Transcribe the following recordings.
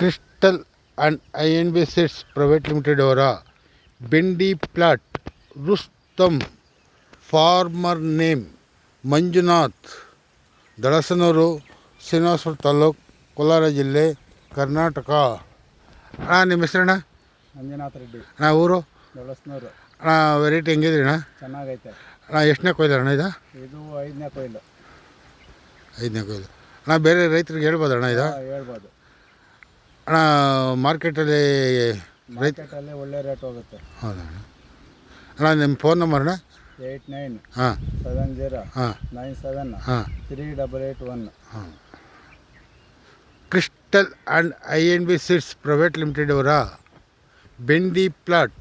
Crystal and INB seeds private limited ಅವರ ಬೆಂಡಿ plot Rustam, farmer name Manjunath, Dalasanur, Srinivaspur taluk, Kolar ಜಿಲ್ಲೆ, ಕರ್ನಾಟಕ. ಅಣ್ಣ ನಿಮ್ಮ ಹೆಸರಣ್ಣ? ಮಂಜುನಾಥ್ ರೆಡ್ಡಿ. ಅಣ್ಣ ಊರು? ದಳಸನೂರು. ಅಣ್ಣ ವೆರೈಟಿ ಹೆಂಗಿದ್ರಿ ಅಣ್ಣ? ಚೆನ್ನಾಗೈತೆ. ಅಣ್ಣ ಎಷ್ಟನೇ ಕೊಯ್ಲು ಅಣ್ಣ ಇದು? ಇದು 5ನೇ ಕೊಯ್ಲು. 5ನೇ ಕೊಯ್ಲು. ಅಣ್ಣ ಬೇರೆ ರೈತರಿಗೆ ಹೇಳ್ಬೋದು ಅಣ್ಣ ಇದು? ಹೇಳ್ಬೋದು ಅಣ್ಣ. ಮಾರ್ಕೆಟಲ್ಲಿ ಒಳ್ಳೆ ರೇಟ್ ಹೋಗುತ್ತೆ. ಹೌದಾ ಅಣ್ಣ? ನಿಮ್ಮ ಫೋನ್ ನಂಬರ್ ಅಣ್ಣ? 89 ಹಾಂ 70 ಹಾಂ 97 ಹಾಂ 3881. ಹಾಂ. Crystal and INB seeds private limited ಅವರ ಬೆಂಡಿ plot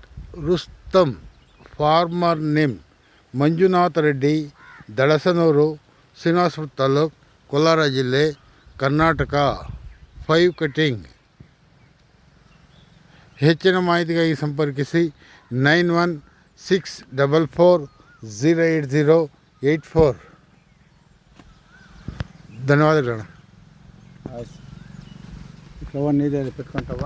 Rustam, farmer name Manjunath Reddy, Dalasanur, Srinivaspur taluk, Kolar ಜಿಲ್ಲೆ, ಕರ್ನಾಟಕ. 5 ಕಟಿಂಗ್. ಹೆಚ್ಚಿನ ಮಾಹಿತಿಗಾಗಿ ಸಂಪರ್ಕಿಸಿ 9164408084. ಧನ್ಯವಾದಗಳಣ್ಣ. ಆಯ್ತು. ಕವನ್ ಇದೆ ಬಿಟ್ಕೊಂತವ.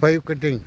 5 ಕಟಿಂಗ್.